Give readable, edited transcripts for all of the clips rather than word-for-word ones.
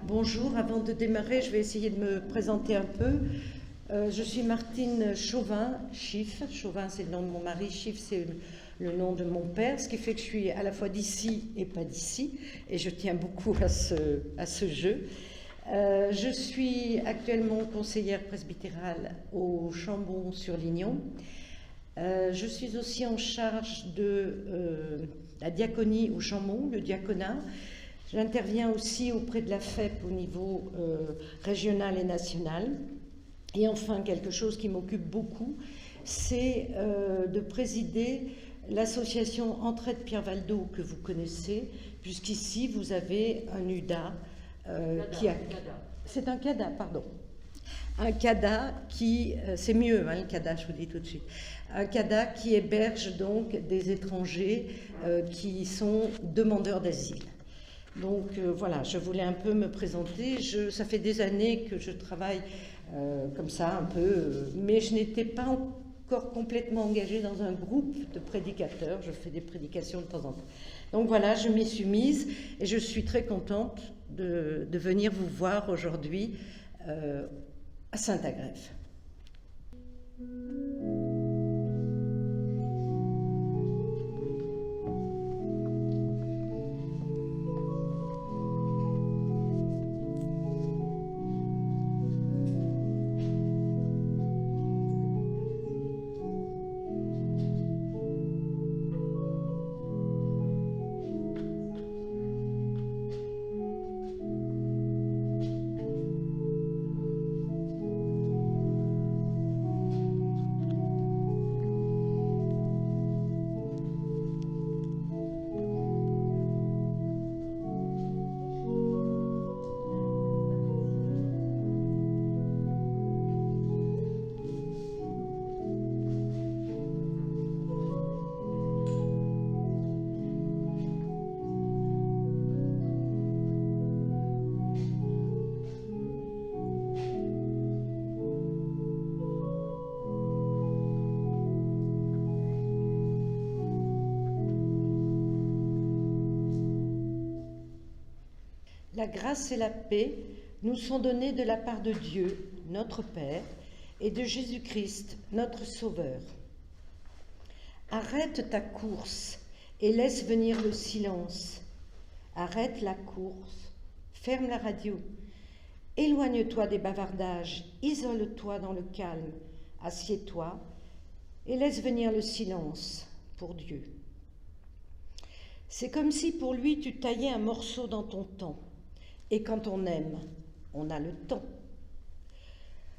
Bonjour, avant de démarrer, je vais essayer de me présenter un peu. Je suis Martine Chauvin, Chiff. Chauvin, c'est le nom de mon mari, Chiff, c'est le nom de mon père, ce qui fait que je suis à la fois d'ici et pas d'ici, et je tiens beaucoup à ce jeu. Je suis actuellement conseillère presbytérale au Chambon-sur-Lignon. Je suis aussi en charge de la diaconie au Chambon, le diaconat. J'interviens aussi auprès de la FEP au niveau régional et national. Et enfin, quelque chose qui m'occupe beaucoup, c'est de présider l'association Entraide Pierre Valdo que vous connaissez, puisqu'ici vous avez un UDA qui a... C'est un CADA, pardon. Un CADA qui... c'est mieux, hein, le CADA, je vous dis tout de suite. Un CADA qui héberge donc des étrangers qui sont demandeurs d'asile. Donc voilà, je voulais un peu me présenter. Ça fait des années que je travaille comme ça un peu, mais je n'étais pas encore complètement engagée dans un groupe de prédicateurs. Je fais des prédications de temps en temps. Donc voilà, je m'y suis mise et je suis très contente de venir vous voir aujourd'hui à Saint-Agrève. La grâce et la paix nous sont données de la part de Dieu, notre Père, et de Jésus-Christ, notre Sauveur. Arrête ta course et laisse venir le silence. Arrête la course, ferme la radio, éloigne-toi des bavardages, isole-toi dans le calme, assieds-toi et laisse venir le silence pour Dieu. C'est comme si pour lui tu taillais un morceau dans ton temps. Et quand on aime, on a le temps.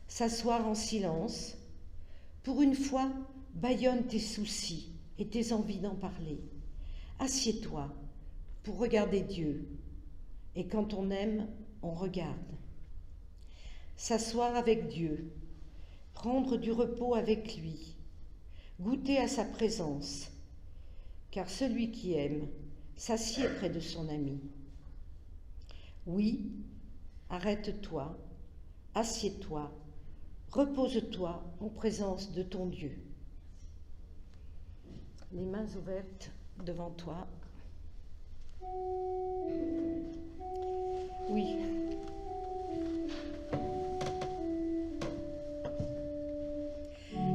S'asseoir en silence, pour une fois, bâillonne tes soucis et tes envies d'en parler. Assieds-toi pour regarder Dieu. Et quand on aime, on regarde. S'asseoir avec Dieu, prendre du repos avec lui, goûter à sa présence, car celui qui aime s'assied près de son ami. Oui, arrête-toi, assieds-toi, repose-toi en présence de ton Dieu. Les mains ouvertes devant toi. Oui.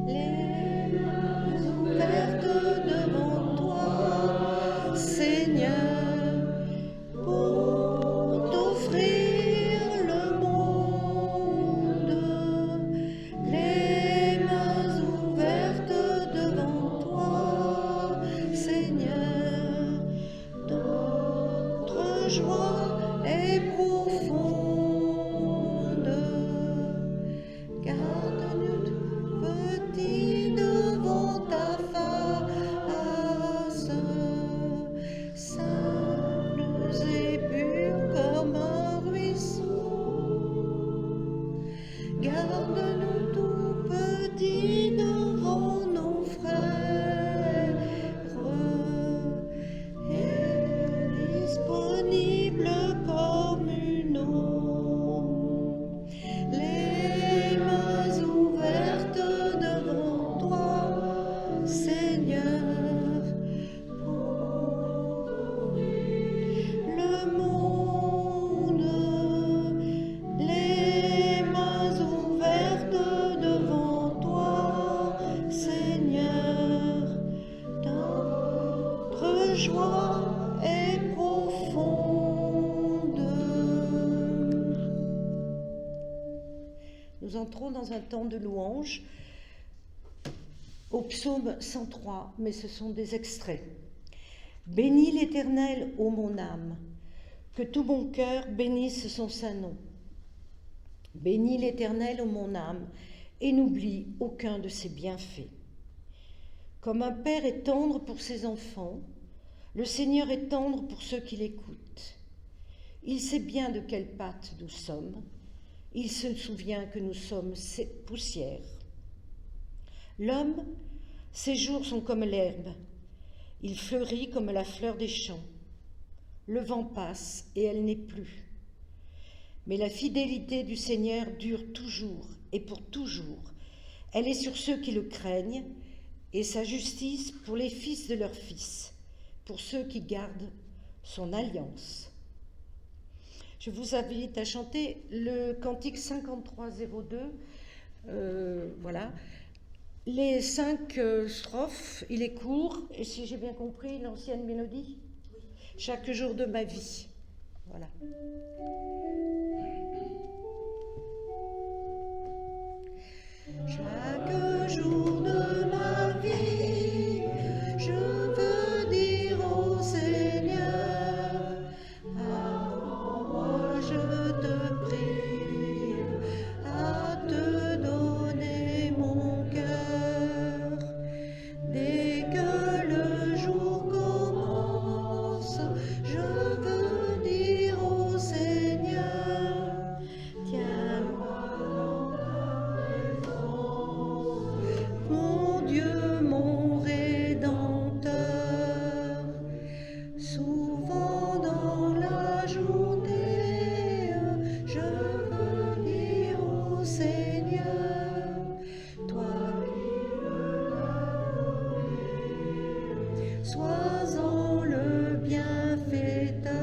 Les mains ouvertes devant toi, Seigneur. Joie. Nous entrons dans un temps de louange au psaume 103, mais ce sont des extraits. Bénis l'Éternel, ô mon âme, que tout mon cœur bénisse son saint nom. Bénis l'Éternel, ô mon âme, et n'oublie aucun de ses bienfaits. Comme un père est tendre pour ses enfants, le Seigneur est tendre pour ceux qui l'écoutent. Il sait bien de quelle pâte nous sommes. Il se souvient que nous sommes poussière. L'homme, ses jours sont comme l'herbe. Il fleurit comme la fleur des champs. Le vent passe et elle n'est plus. Mais la fidélité du Seigneur dure toujours et pour toujours. Elle est sur ceux qui le craignent et sa justice pour les fils de leurs fils, pour ceux qui gardent son alliance. Je vous invite à chanter le cantique 5302. Voilà. Les 5 strophes, il est court, et si j'ai bien compris, l'ancienne mélodie, oui. Chaque jour de ma vie. Voilà. Chaque jour de ma vie, je veux dire au Seigneur, apprends-moi, je te prie, à te donner mon cœur. Dès que le jour commence, je veux dire au Seigneur, tiens-moi dans ta présence, mon Dieu, mon Rédempteur. Souvent dans la journée, je veux dire au Seigneur, toi qui me l'as donné, sois-en le bienfaiteur.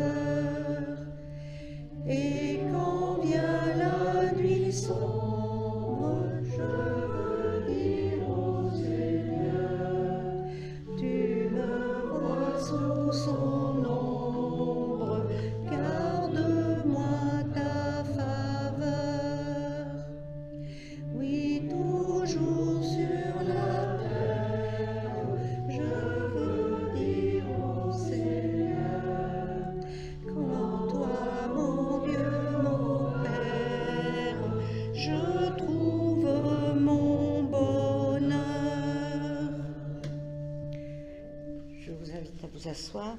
Et quand vient la nuit sombre, je veux dire au Seigneur, tu me vois sous son ombre, garde-moi ta faveur. Oui, toujours sur la terre, je veux dire au Seigneur, quand toi, mon Dieu, mon Père, je trouve mon bonheur. Je vous invite à vous asseoir.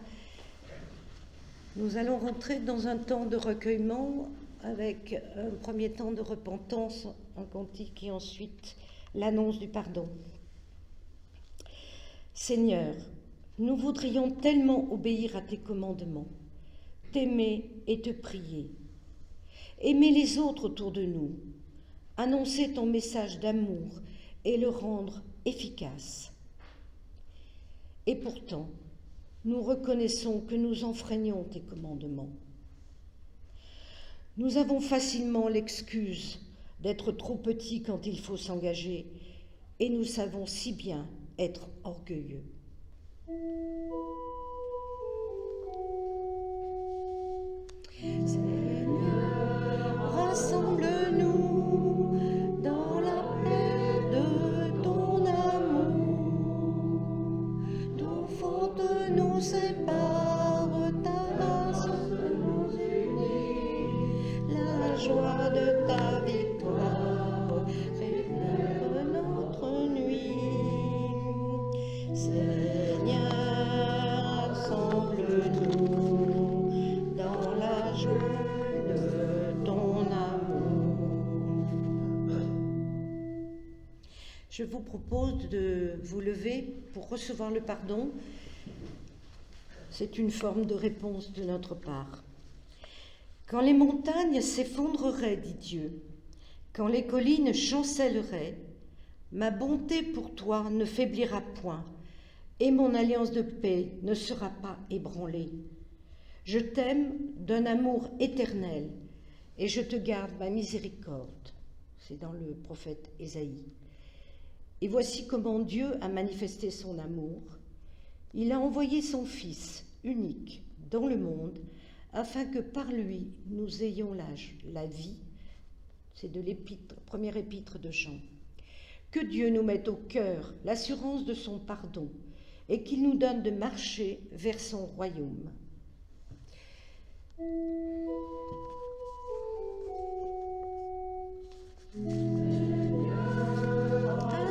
Nous allons rentrer dans un temps de recueillement avec un premier temps de repentance, un cantique et ensuite l'annonce du pardon. Seigneur, nous voudrions tellement obéir à tes commandements, t'aimer et te prier, aimer les autres autour de nous, annoncer ton message d'amour et le rendre efficace. Et pourtant, nous reconnaissons que nous enfreignons tes commandements. Nous avons facilement l'excuse d'être trop petits quand il faut s'engager, et nous savons si bien être orgueilleux. Seigneur, rassemble-nous dans la paix de ton amour. Nos fautes nous séparent, ta grâce nous unit. La joie de ta victoire révèle notre nuit. Seigneur, rassemble-nous dans la joie de ton amour. Je vous propose de vous lever pour recevoir le pardon. C'est une forme de réponse de notre part. Quand les montagnes s'effondreraient, dit Dieu, quand les collines chancelleraient, ma bonté pour toi ne faiblira point, et mon alliance de paix ne sera pas ébranlée. Je t'aime d'un amour éternel, et je te garde ma miséricorde. C'est dans le prophète Ésaïe. Et voici comment Dieu a manifesté son amour. Il a envoyé son Fils unique dans le monde, afin que par lui nous ayons la vie, C'est de l'épître, première épître de Jean. Que Dieu nous mette au cœur l'assurance de son pardon et qu'il nous donne de marcher vers son royaume.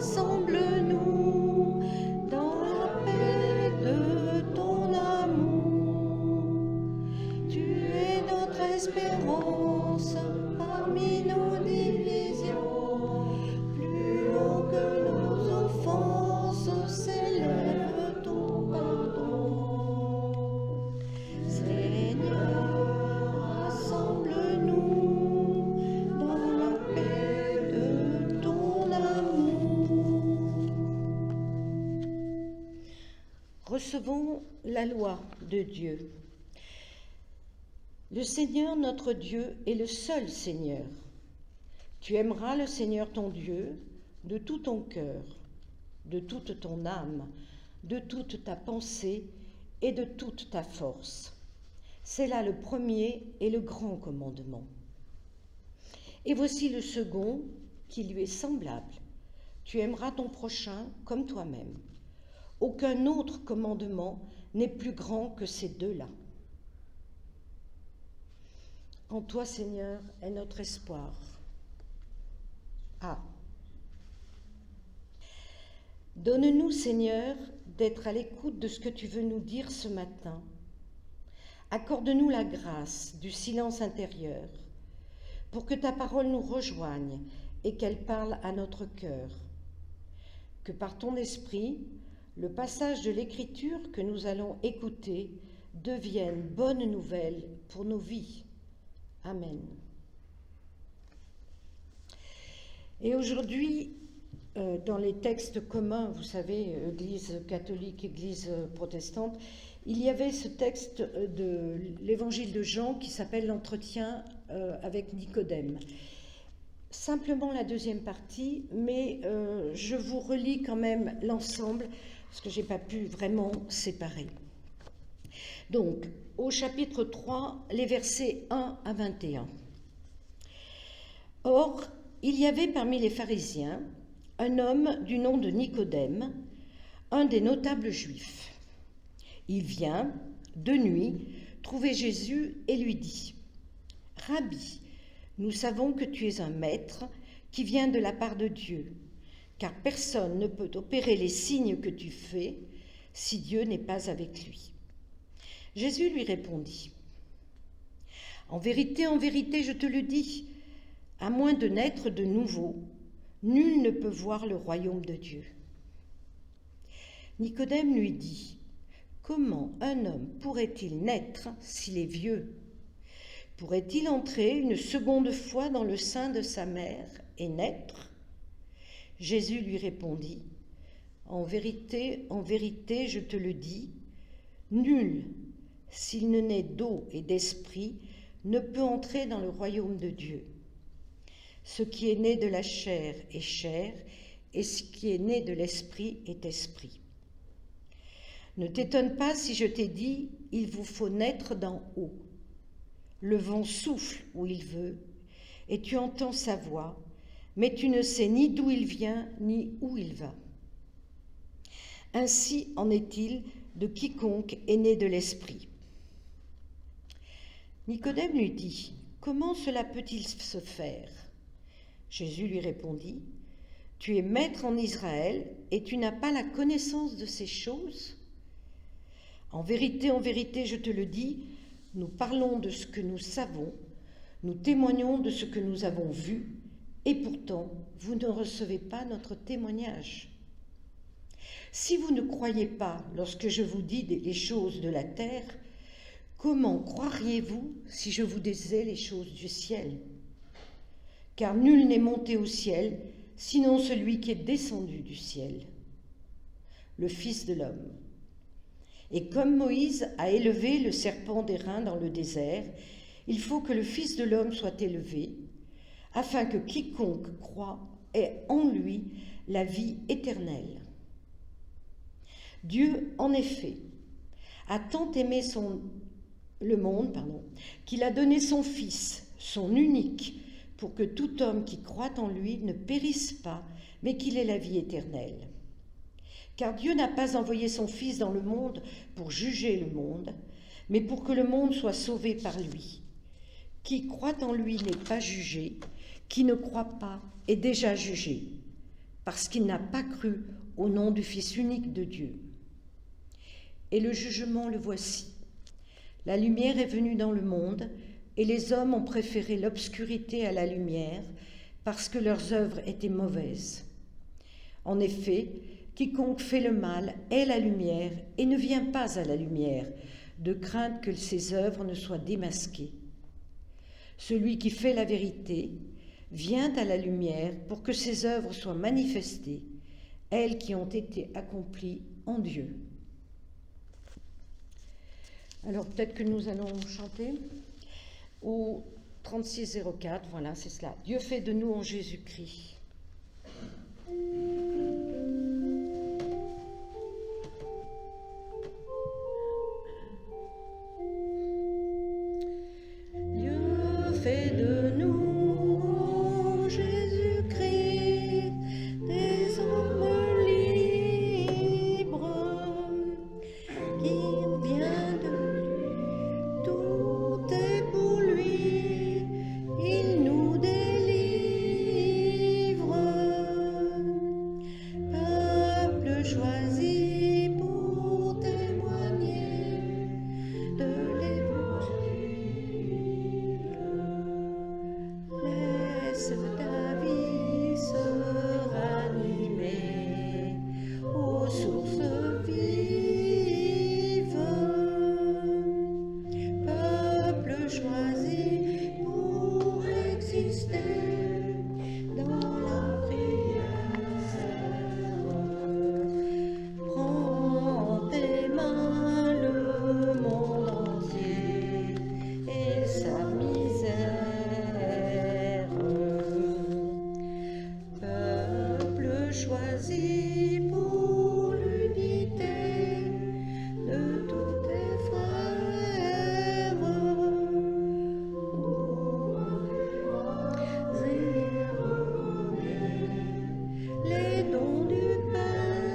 Rassemble-nous dans la paix de ton amour. Tu es notre espérance parmi nos divisions. Plus haut que nos offenses s'élève ton pardon. Seigneur, rassemble-nous dans la paix de ton amour. Recevons la loi de Dieu. Le Seigneur notre Dieu est le seul Seigneur. Tu aimeras le Seigneur ton Dieu de tout ton cœur, de toute ton âme, de toute ta pensée et de toute ta force. C'est là le premier et le grand commandement. Et voici le second qui lui est semblable. Tu aimeras ton prochain comme toi-même. Aucun autre commandement n'est plus grand que ces deux-là. En toi, Seigneur, est notre espoir. Ah. Donne-nous, Seigneur, d'être à l'écoute de ce que tu veux nous dire ce matin. Accorde-nous la grâce du silence intérieur pour que ta parole nous rejoigne et qu'elle parle à notre cœur. Que par ton esprit, le passage de l'Écriture que nous allons écouter devienne bonne nouvelle pour nos vies. Amen. Et aujourd'hui, dans les textes communs, vous savez, Église catholique, Église protestante, il y avait ce texte de l'Évangile de Jean qui s'appelle l'entretien avec Nicodème. Simplement la deuxième partie, mais je vous relis quand même l'ensemble, parce que je n'ai pas pu vraiment séparer. Donc, au chapitre 3, les versets 1 à 21. Or, il y avait parmi les pharisiens un homme du nom de Nicodème, un des notables juifs. Il vient, de nuit, trouver Jésus et lui dit : « Rabbi, nous savons que tu es un maître qui vient de la part de Dieu, car personne ne peut opérer les signes que tu fais si Dieu n'est pas avec lui. » Jésus lui répondit : « en vérité, je te le dis, à moins de naître de nouveau, nul ne peut voir le royaume de Dieu. » Nicodème lui dit : « Comment un homme pourrait-il naître s'il est vieux ? Pourrait-il entrer une seconde fois dans le sein de sa mère et naître ? » Jésus lui répondit : « en vérité, je te le dis, nul, s'il ne naît d'eau et d'esprit, ne peut entrer dans le royaume de Dieu. Ce qui est né de la chair est chair, et ce qui est né de l'esprit est esprit. Ne t'étonne pas si je t'ai dit, il vous faut naître d'en haut. Le vent souffle où il veut, et tu entends sa voix, mais tu ne sais ni d'où il vient, ni où il va. Ainsi en est-il de quiconque est né de l'esprit. » Nicodème lui dit : « Comment cela peut-il se faire ? » Jésus lui répondit : « Tu es maître en Israël et tu n'as pas la connaissance de ces choses ? En vérité, je te le dis, nous parlons de ce que nous savons, nous témoignons de ce que nous avons vu, et pourtant, vous ne recevez pas notre témoignage. Si vous ne croyez pas lorsque je vous dis les choses de la terre, comment croiriez-vous si je vous disais les choses du ciel ? Car nul n'est monté au ciel, sinon celui qui est descendu du ciel, le Fils de l'homme. Et comme Moïse a élevé le serpent d'airain dans le désert, il faut que le Fils de l'homme soit élevé, afin que quiconque croit ait en lui la vie éternelle. Dieu, en effet, a tant aimé le monde, qu'il a donné son Fils, son unique, pour que tout homme qui croit en lui ne périsse pas, mais qu'il ait la vie éternelle. Car Dieu n'a pas envoyé son Fils dans le monde pour juger le monde, mais pour que le monde soit sauvé par lui. Qui croit en lui n'est pas jugé, qui ne croit pas est déjà jugé, parce qu'il n'a pas cru au nom du Fils unique de Dieu. Et le jugement le voici. La lumière est venue dans le monde, et les hommes ont préféré l'obscurité à la lumière, parce que leurs œuvres étaient mauvaises. En effet, quiconque fait le mal est la lumière et ne vient pas à la lumière, de crainte que ses œuvres ne soient démasquées. Celui qui fait la vérité vient à la lumière pour que ses œuvres soient manifestées, elles qui ont été accomplies en Dieu. Alors peut-être que nous allons chanter au 3604, voilà, c'est cela. Dieu fait de nous en Jésus-Christ. Dieu fait de nous en Jésus-Christ des hommes libres qui vient de lui, tout est pour lui, il nous délivre. Peuple choisi pour témoigner de l'Évangile, laisse ta vie se ranimer aux sources vives. Peuple choisi pour exister dans la prière. Prends tes mains le monde entier et sa misère. Peuple choisi pour l'unité de tous tes frères. Les dons du Père.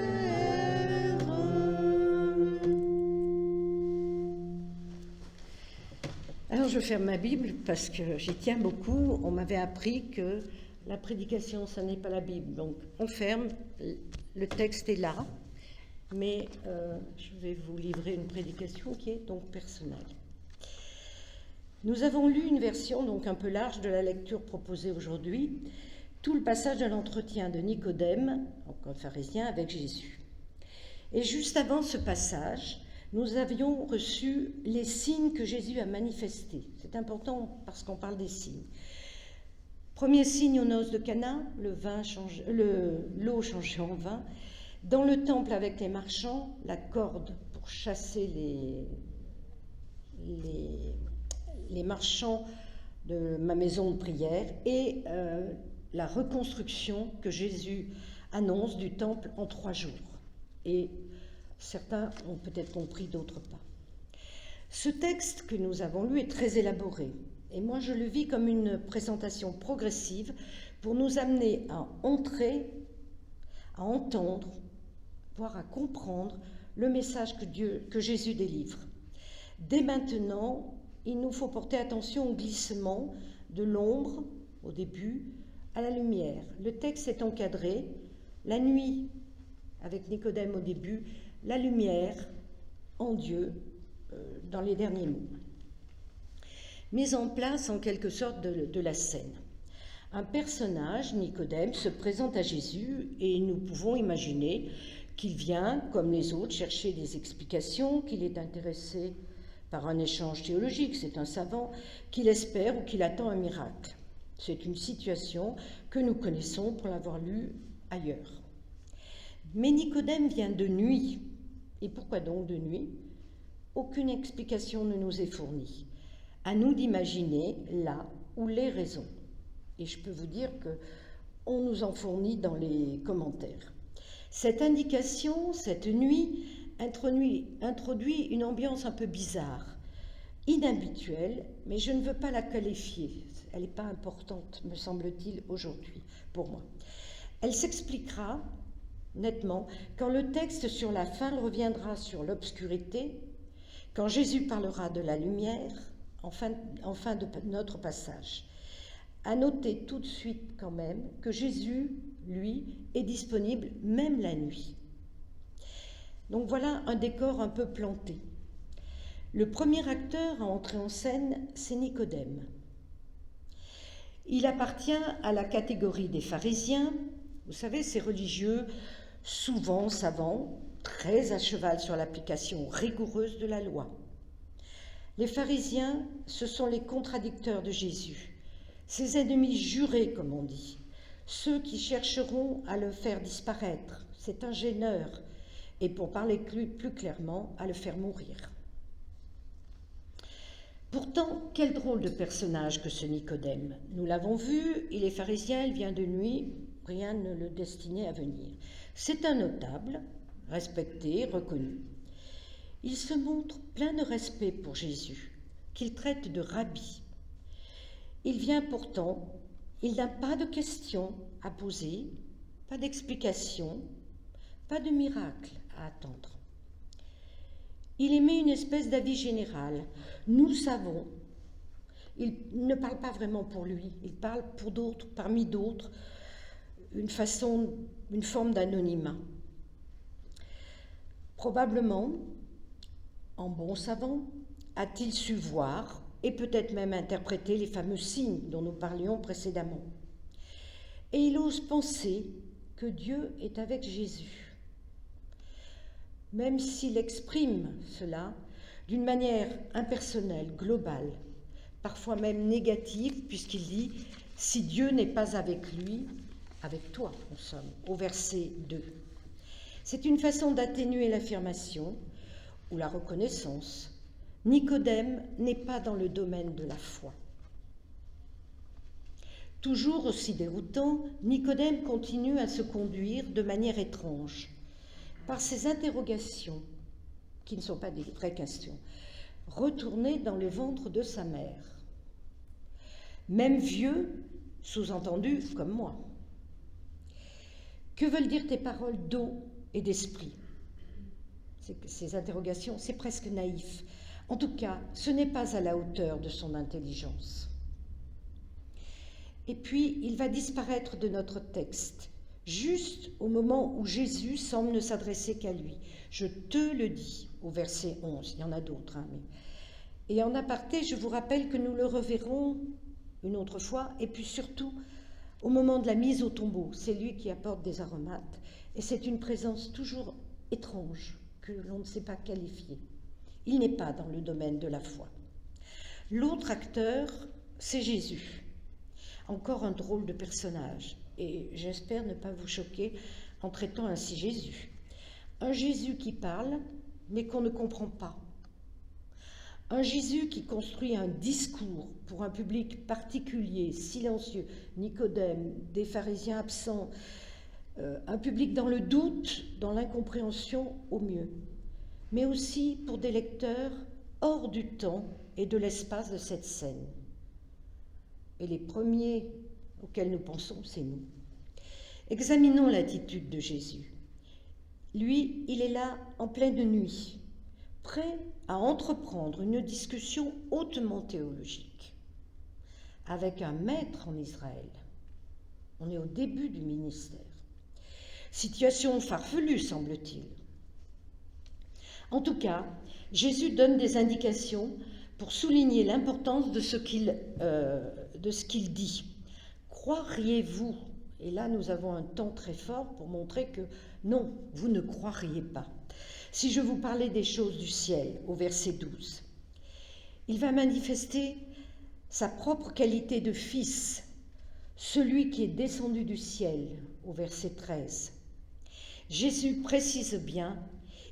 Alors je ferme ma Bible parce que j'y tiens beaucoup. On m'avait appris que la prédication, ça n'est pas la Bible. Donc on ferme, le texte est là, mais je vais vous livrer une prédication qui est donc personnelle. Nous avons lu une version donc un peu large de la lecture proposée aujourd'hui, tout le passage de l'entretien de Nicodème, donc un pharisien, avec Jésus. Et juste avant ce passage, nous avions reçu les signes que Jésus a manifestés. C'est important parce qu'on parle des signes. Premier signe aux noces de Cana, l'eau changée en vin. Dans le temple avec les marchands, la corde pour chasser les marchands de ma maison de prière et la reconstruction que Jésus annonce du temple en 3 jours. Et certains ont peut-être compris, d'autres pas. Ce texte que nous avons lu est très élaboré. Et moi, je le vis comme une présentation progressive pour nous amener à entrer, à entendre, voire à comprendre le message que Jésus délivre. Dès maintenant, il nous faut porter attention au glissement de l'ombre, au début, à la lumière. Le texte est encadré, la nuit, avec Nicodème au début, la lumière en Dieu, dans les derniers mots. Mise en place en quelque sorte de la scène. Un personnage, Nicodème, se présente à Jésus et nous pouvons imaginer qu'il vient, comme les autres, chercher des explications, qu'il est intéressé par un échange théologique, c'est un savant, qu'il espère ou qu'il attend un miracle. C'est une situation que nous connaissons pour l'avoir lue ailleurs. Mais Nicodème vient de nuit. Et pourquoi donc de nuit? Aucune explication ne nous est fournie. À nous d'imaginer là où les raisons. Et je peux vous dire qu'on nous en fournit dans les commentaires. Cette indication, cette nuit, introduit une ambiance un peu bizarre, inhabituelle, mais je ne veux pas la qualifier. Elle n'est pas importante, me semble-t-il, aujourd'hui, pour moi. Elle s'expliquera nettement quand le texte sur la fin reviendra sur l'obscurité, quand Jésus parlera de la lumière, en fin de notre passage. À noter tout de suite quand même que Jésus, lui, est disponible même la nuit. Donc voilà un décor un peu planté. Le premier acteur à entrer en scène, c'est Nicodème. Il appartient à la catégorie des pharisiens, vous savez, ces religieux souvent savants, très à cheval sur l'application rigoureuse de la loi. Les pharisiens, ce sont les contradicteurs de Jésus, ses ennemis jurés, comme on dit, ceux qui chercheront à le faire disparaître, c'est un gêneur, et pour parler plus clairement, à le faire mourir. Pourtant, quel drôle de personnage que ce Nicodème. Nous l'avons vu, il est pharisien, il vient de nuit, rien ne le destinait à venir. C'est un notable, respecté, reconnu. Il se montre plein de respect pour Jésus, qu'il traite de rabbi. Il vient pourtant, il n'a pas de questions à poser, pas d'explications, pas de miracle à attendre. Il émet une espèce d'avis général. Nous savons. Il ne parle pas vraiment pour lui, il parle pour d'autres, parmi d'autres, une forme d'anonymat. Probablement, en bon savant, a-t-il su voir et peut-être même interpréter les fameux signes dont nous parlions précédemment. Et il ose penser que Dieu est avec Jésus. Même s'il exprime cela d'une manière impersonnelle, globale, parfois même négative, puisqu'il dit « Si Dieu n'est pas avec lui, avec toi, en somme », au verset 2. C'est une façon d'atténuer l'affirmation ou la reconnaissance. Nicodème n'est pas dans le domaine de la foi. Toujours aussi déroutant, Nicodème continue à se conduire de manière étrange, par ces interrogations, qui ne sont pas des vraies questions, retournées dans le ventre de sa mère. Même vieux, sous-entendu comme moi. Que veulent dire tes paroles d'eau et d'esprit ? Ces interrogations, c'est presque naïf. En tout cas, ce n'est pas à la hauteur de son intelligence. Et puis, il va disparaître de notre texte, juste au moment où Jésus semble ne s'adresser qu'à lui. Je te le dis, au verset 11, il y en a d'autres. Et en aparté, je vous rappelle que nous le reverrons une autre fois, et puis surtout au moment de la mise au tombeau. C'est lui qui apporte des aromates, et c'est une présence toujours étrange, que l'on ne sait pas qualifier. Il n'est pas dans le domaine de la foi. L'autre acteur, c'est Jésus. Encore un drôle de personnage. Et j'espère ne pas vous choquer en traitant ainsi Jésus. Un Jésus qui parle, mais qu'on ne comprend pas. Un Jésus qui construit un discours pour un public particulier, silencieux, Nicodème, des pharisiens absents, un public dans le doute, dans l'incompréhension au mieux, mais aussi pour des lecteurs hors du temps et de l'espace de cette scène. Et les premiers auxquels nous pensons, c'est nous. Examinons l'attitude de Jésus. Lui, il est là en pleine nuit, prêt à entreprendre une discussion hautement théologique avec un maître en Israël. On est au début du ministère. Situation farfelue, semble-t-il. En tout cas, Jésus donne des indications pour souligner l'importance de ce qu'il dit. Croiriez-vous ? Et là, nous avons un temps très fort pour montrer que non, vous ne croiriez pas. Si je vous parlais des choses du ciel, au verset 12, il va manifester sa propre qualité de fils, celui qui est descendu du ciel, au verset 13. Jésus précise bien,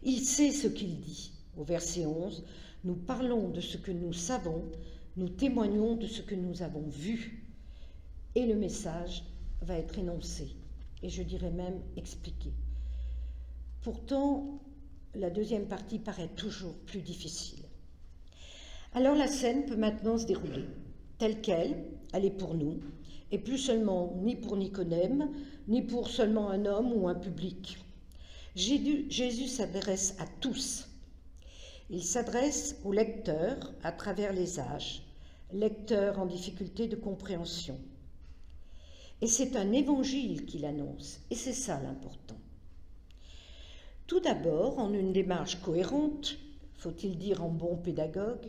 il sait ce qu'il dit, au verset 11, nous parlons de ce que nous savons, nous témoignons de ce que nous avons vu, et le message va être énoncé, et je dirais même expliqué. Pourtant, la deuxième partie paraît toujours plus difficile. Alors la scène peut maintenant se dérouler. Telle qu'elle, elle est pour nous, et plus seulement ni pour Nicodème, ni pour seulement un homme ou un public. Jésus s'adresse à tous. Il s'adresse aux lecteurs à travers les âges, lecteurs en difficulté de compréhension. Et c'est un évangile qu'il annonce, et c'est ça l'important. Tout d'abord, en une démarche cohérente, faut-il dire en bon pédagogue,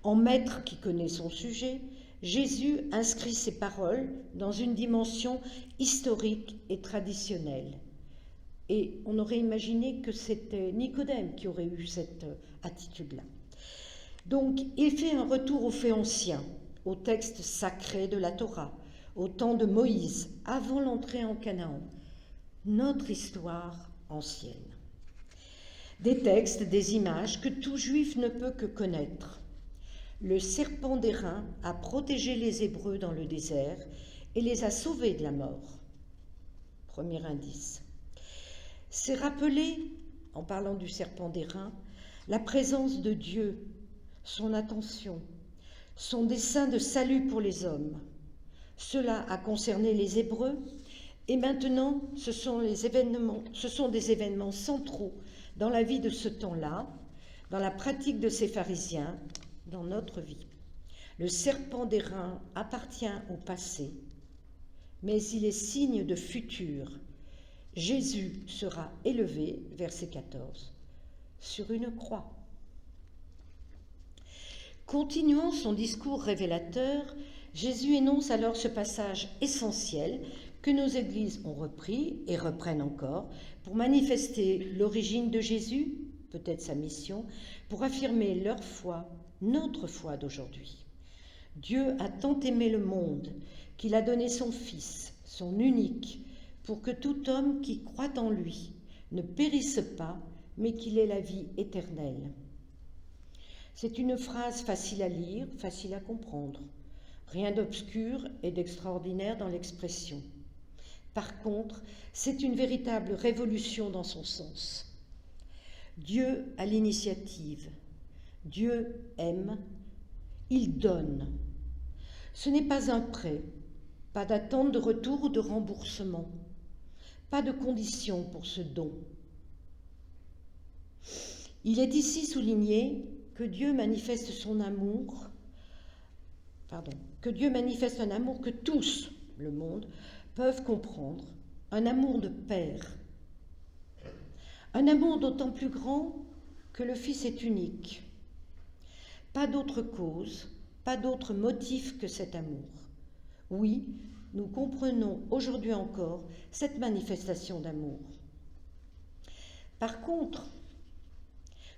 en maître qui connaît son sujet, Jésus inscrit ses paroles dans une dimension historique et traditionnelle. Et on aurait imaginé que c'était Nicodème qui aurait eu cette attitude-là. Donc, il fait un retour aux faits anciens, aux textes sacrés de la Torah, au temps de Moïse, avant l'entrée en Canaan, notre histoire ancienne. Des textes, des images que tout juif ne peut que connaître. Le serpent d'airain a protégé les Hébreux dans le désert et les a sauvés de la mort. Premier indice. C'est rappeler, en parlant du serpent d'airain, la présence de Dieu, son attention, son dessein de salut pour les hommes. Cela a concerné les Hébreux et maintenant ce sont des événements centraux dans la vie de ce temps-là, dans la pratique de ces pharisiens, dans notre vie. Le serpent d'airain appartient au passé, mais il est signe de futur. Jésus sera élevé, verset 14, sur une croix. Continuant son discours révélateur, Jésus énonce alors ce passage essentiel que nos églises ont repris et reprennent encore pour manifester l'origine de Jésus, peut-être sa mission, pour affirmer leur foi, notre foi d'aujourd'hui. Dieu a tant aimé le monde qu'il a donné son Fils, son unique, pour que tout homme qui croit en lui ne périsse pas, mais qu'il ait la vie éternelle. C'est une phrase facile à lire, facile à comprendre. Rien d'obscur et d'extraordinaire dans l'expression. Par contre, c'est une véritable révolution dans son sens. Dieu a l'initiative. Dieu aime. Il donne. Ce n'est pas un prêt, pas d'attente de retour ou de remboursement, pas de condition pour ce don. Il est ici souligné que Dieu manifeste son amour, que Dieu manifeste un amour que tous, le monde, peuvent comprendre, un amour de père. Un amour d'autant plus grand que le Fils est unique. Pas d'autre cause, pas d'autre motif que cet amour. Oui, nous comprenons aujourd'hui encore cette manifestation d'amour. Par contre,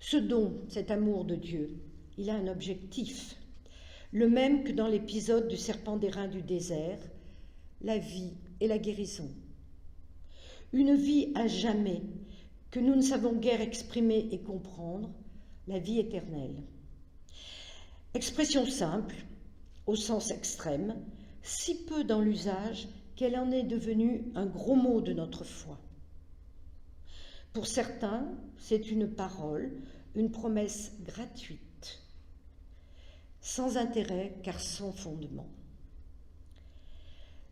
ce don, cet amour de Dieu, il a un objectif, le même que dans l'épisode du serpent d'airain du désert, la vie et la guérison. Une vie à jamais que nous ne savons guère exprimer et comprendre, la vie éternelle. Expression simple, au sens extrême, si peu dans l'usage qu'elle en est devenue un gros mot de notre foi. Pour certains, c'est une parole, une promesse gratuite, sans intérêt car sans fondement.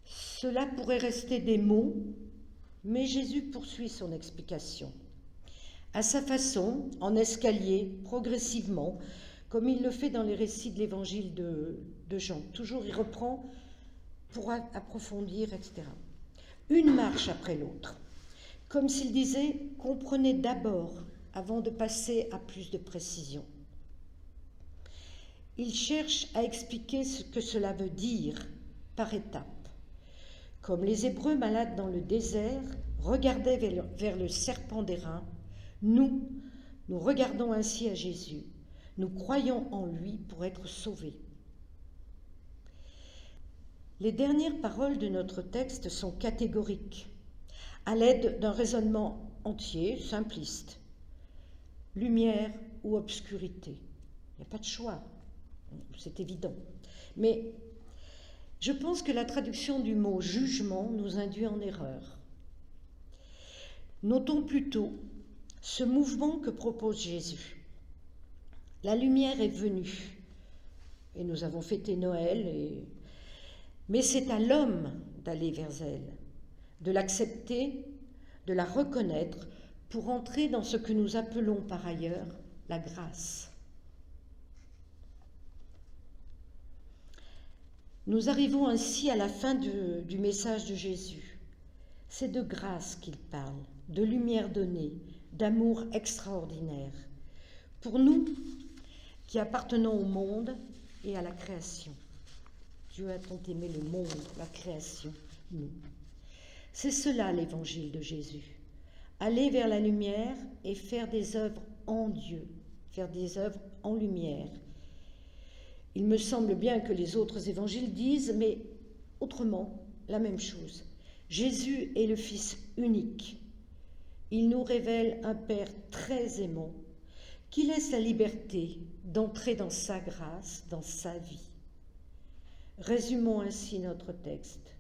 Cela pourrait rester des mots, mais Jésus poursuit son explication. À sa façon, en escalier, progressivement, comme il le fait dans les récits de l'évangile de Jean. Toujours, il reprend pour approfondir, etc. Une marche après l'autre, comme s'il disait « comprenez d'abord avant de passer à plus de précision ». Il cherche à expliquer ce que cela veut dire par étapes. Comme les Hébreux malades dans le désert regardaient vers le serpent d'airain, nous regardons ainsi à Jésus. Nous croyons en lui pour être sauvés. Les dernières paroles de notre texte sont catégoriques, à l'aide d'un raisonnement entier, simpliste. Lumière ou obscurité. Il n'y a pas de choix, c'est évident. Mais je pense que la traduction du mot « jugement » nous induit en erreur. Notons plutôt ce mouvement que propose Jésus. La lumière est venue, et nous avons fêté Noël, mais c'est à l'homme d'aller vers elle, de l'accepter, de la reconnaître pour entrer dans ce que nous appelons par ailleurs la grâce. Nous arrivons ainsi à la fin du message de Jésus. C'est de grâce qu'il parle, de lumière donnée, d'amour extraordinaire. Pour nous qui appartenons au monde et à la création. Dieu a tant aimé le monde, la création, nous. C'est cela l'évangile de Jésus. Aller vers la lumière et faire des œuvres en Dieu, faire des œuvres en lumière. Il me semble bien que les autres évangiles disent, mais autrement, la même chose. Jésus est le Fils unique. Il nous révèle un Père très aimant qui laisse la liberté d'entrer dans sa grâce, dans sa vie. Résumons ainsi notre texte.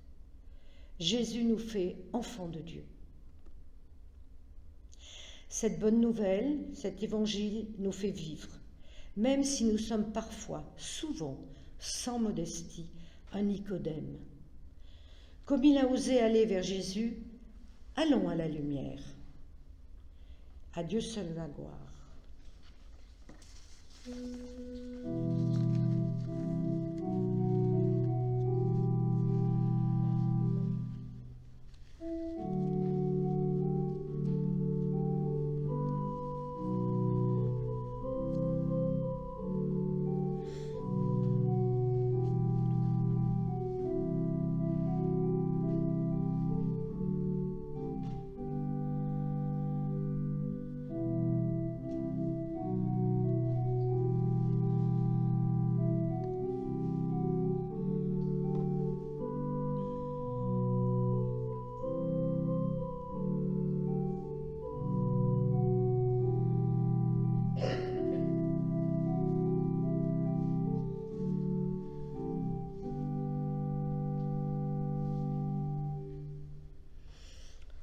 Jésus nous fait enfants de Dieu. Cette bonne nouvelle, cet évangile nous fait vivre, même si nous sommes parfois, souvent, sans modestie, un Nicodème. Comme il a osé aller vers Jésus, allons à la lumière. À Dieu seul la gloire.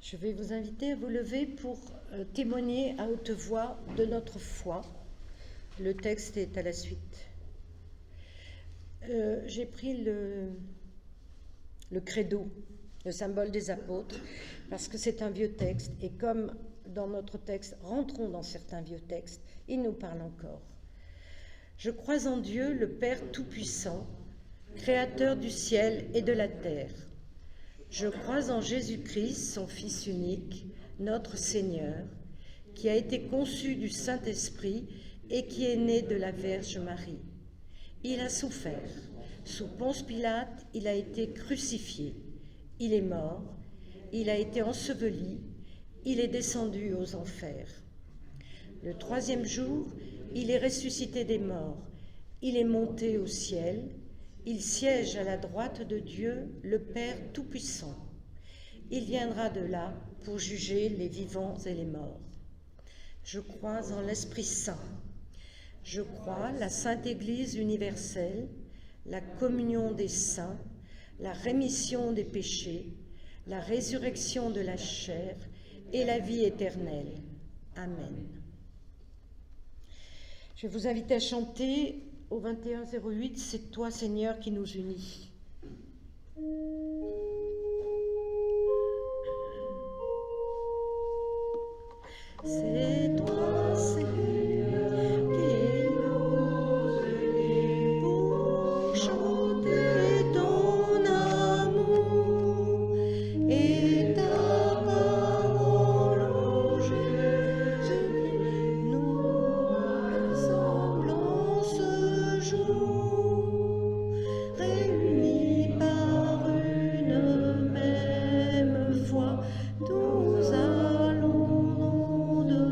Je vais vous inviter à vous lever pour témoigner à haute voix de notre foi. Le texte est à la suite. J'ai pris le credo, le symbole des apôtres, parce que c'est un vieux texte, et comme dans notre texte, rentrons dans certains vieux textes, il nous parle encore. Je crois en Dieu, le Père Tout-Puissant, Créateur du ciel et de la terre. Je crois en Jésus-Christ, son Fils unique, notre Seigneur, qui a été conçu du Saint-Esprit et qui est né de la Vierge Marie. Il a souffert. Sous Ponce Pilate, il a été crucifié. Il est mort. Il a été enseveli. Il est descendu aux enfers. Le troisième jour, il est ressuscité des morts. Il est monté au ciel. Il siège à la droite de Dieu, le Père Tout-Puissant. Il viendra de là pour juger les vivants et les morts. Je crois en l'Esprit Saint. Je crois la Sainte Église universelle, la communion des saints, la rémission des péchés, la résurrection de la chair et la vie éternelle. Amen. Je vais vous inviter à chanter au 21-08, c'est toi, Seigneur, qui nous unis. C'est toi, Seigneur, qui nous unis pour chanter ton amour et ta parole, ô Jésus, nous rassemblons ce jour, réunis par une même foi, nous allons de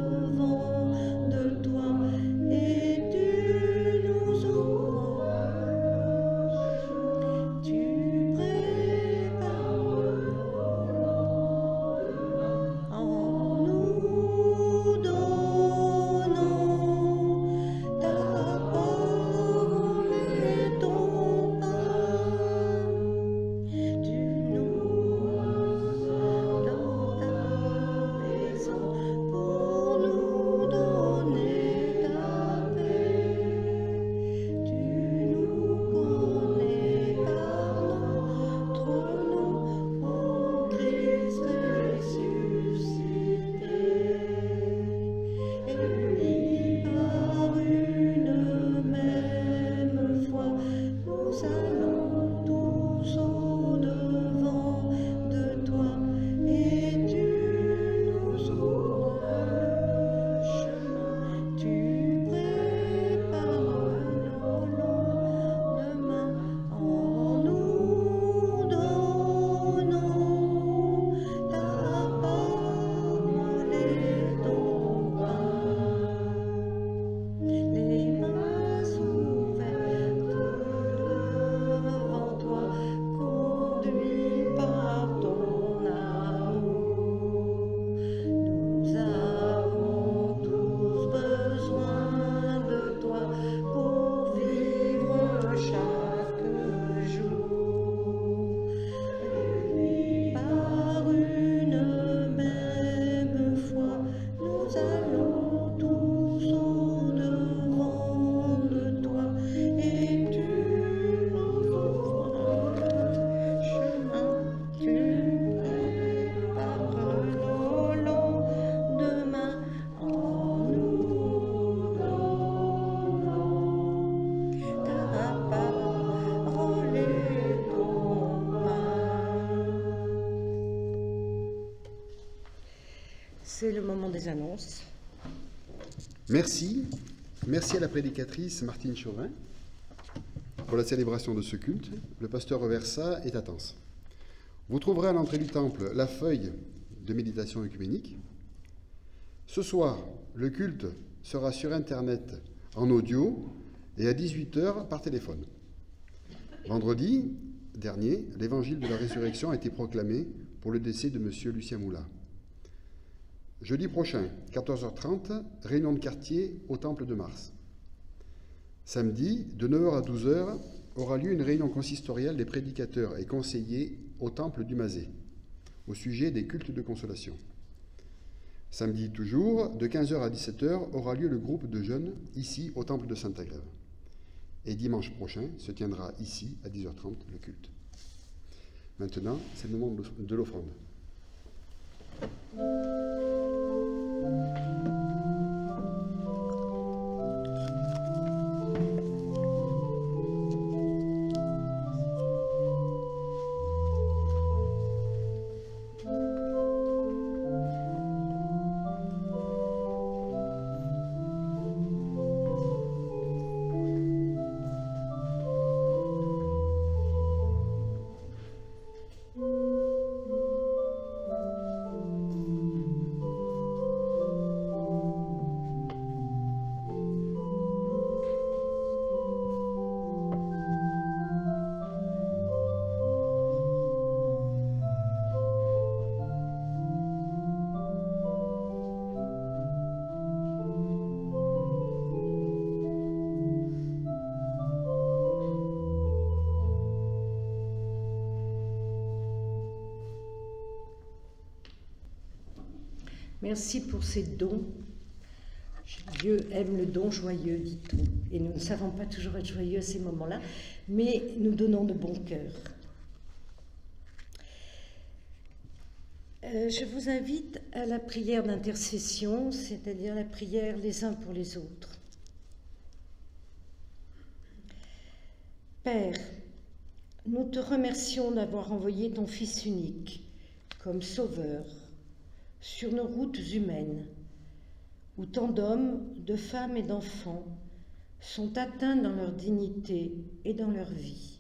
C'est le moment des annonces. Merci. Merci à la prédicatrice Martine Chauvin pour la célébration de ce culte. Le pasteur reversa est à Tence. Vous trouverez à l'entrée du temple la feuille de méditation œcuménique. Ce soir, le culte sera sur Internet en audio et à 18h par téléphone. Vendredi dernier, l'évangile de la résurrection a été proclamé pour le décès de M. Lucien Moula. Jeudi prochain, 14h30, réunion de quartier au Temple de Mars. Samedi, de 9h à 12h, aura lieu une réunion consistoriale des prédicateurs et conseillers au Temple du Mazet, au sujet des cultes de consolation. Samedi toujours, de 15h à 17h, aura lieu le groupe de jeunes, ici, au Temple de Sainte-Agrève. Et dimanche prochain, se tiendra ici, à 10h30, le culte. Maintenant, c'est le moment de l'offrande. Merci pour ces dons. Dieu aime le don joyeux, dit-on. Et nous ne savons pas toujours être joyeux à ces moments-là, mais nous donnons de bon cœur. Je vous invite à la prière d'intercession, c'est-à-dire la prière les uns pour les autres. Père, nous te remercions d'avoir envoyé ton Fils unique comme sauveur sur nos routes humaines, où tant d'hommes, de femmes et d'enfants sont atteints dans leur dignité et dans leur vie.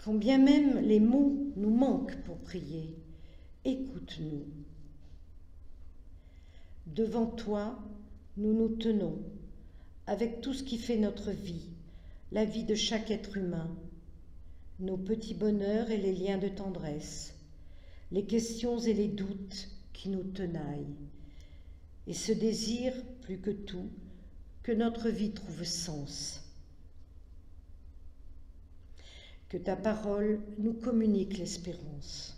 Quand bien même les mots nous manquent pour prier, écoute-nous. Devant toi, nous nous tenons, avec tout ce qui fait notre vie, la vie de chaque être humain, nos petits bonheurs et les liens de tendresse, les questions et les doutes qui nous tenaillent, et ce désir, plus que tout, que notre vie trouve sens. Que ta parole nous communique l'espérance.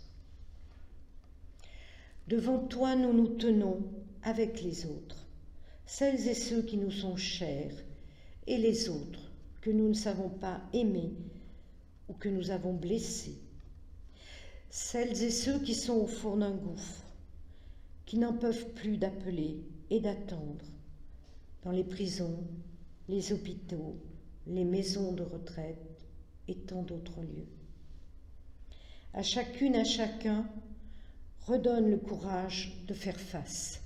Devant toi, nous nous tenons avec les autres, celles et ceux qui nous sont chers, et les autres que nous ne savons pas aimer ou que nous avons blessés. Celles et ceux qui sont au fond d'un gouffre, qui n'en peuvent plus d'appeler et d'attendre, dans les prisons, les hôpitaux, les maisons de retraite et tant d'autres lieux. À chacune, à chacun, redonne le courage de faire face.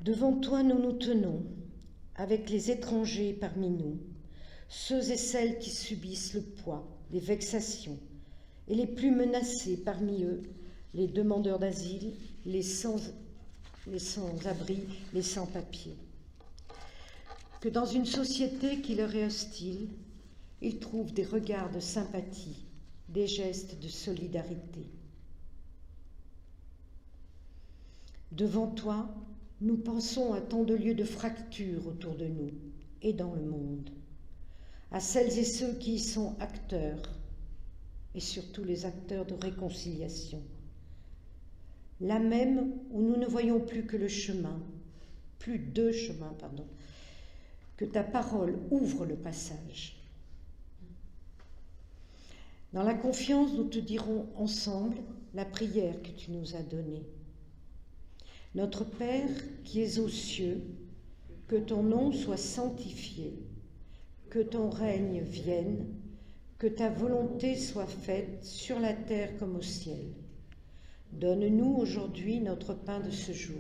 Devant toi, nous nous tenons, avec les étrangers parmi nous, ceux et celles qui subissent le poids, les vexations, et les plus menacés parmi eux, les demandeurs d'asile, les sans-abri, les sans-papiers. Que dans une société qui leur est hostile, ils trouvent des regards de sympathie, des gestes de solidarité. Devant toi, nous pensons à tant de lieux de fracture autour de nous et dans le monde, à celles et ceux qui y sont acteurs, et surtout les acteurs de réconciliation. Là même où nous ne voyons plus que le chemin, plus de chemin, que ta parole ouvre le passage. Dans la confiance, nous te dirons ensemble la prière que tu nous as donnée. Notre Père qui es aux cieux, que ton nom soit sanctifié, que ton règne vienne, Que ta volonté soit faite sur la terre comme au ciel. Donne-nous aujourd'hui notre pain de ce jour.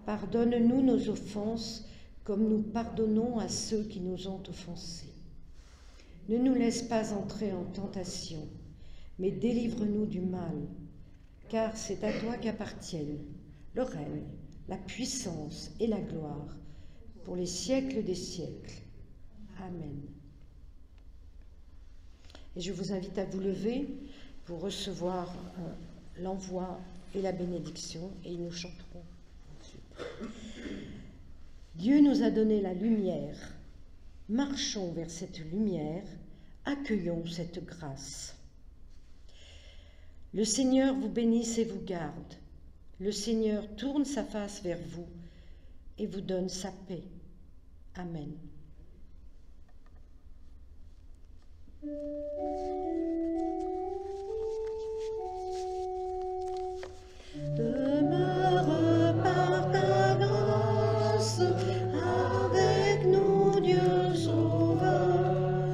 Pardonne-nous nos offenses comme nous pardonnons à ceux qui nous ont offensés. Ne nous laisse pas entrer en tentation, mais délivre-nous du mal, car c'est à toi qu'appartiennent le règne, la puissance et la gloire pour les siècles des siècles. Amen. Et je vous invite à vous lever pour recevoir l'envoi et la bénédiction, et nous chanterons ensuite. Dieu nous a donné la lumière. Marchons vers cette lumière, accueillons cette grâce. Le Seigneur vous bénisse et vous garde. Le Seigneur tourne sa face vers vous et vous donne sa paix. Amen. Demeure par ta grâce avec nous, Dieu Sauveur.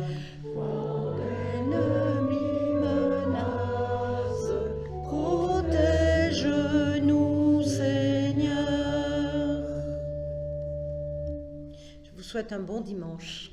Quand l'ennemi menace, protège-nous, Seigneur. Je vous souhaite un bon dimanche.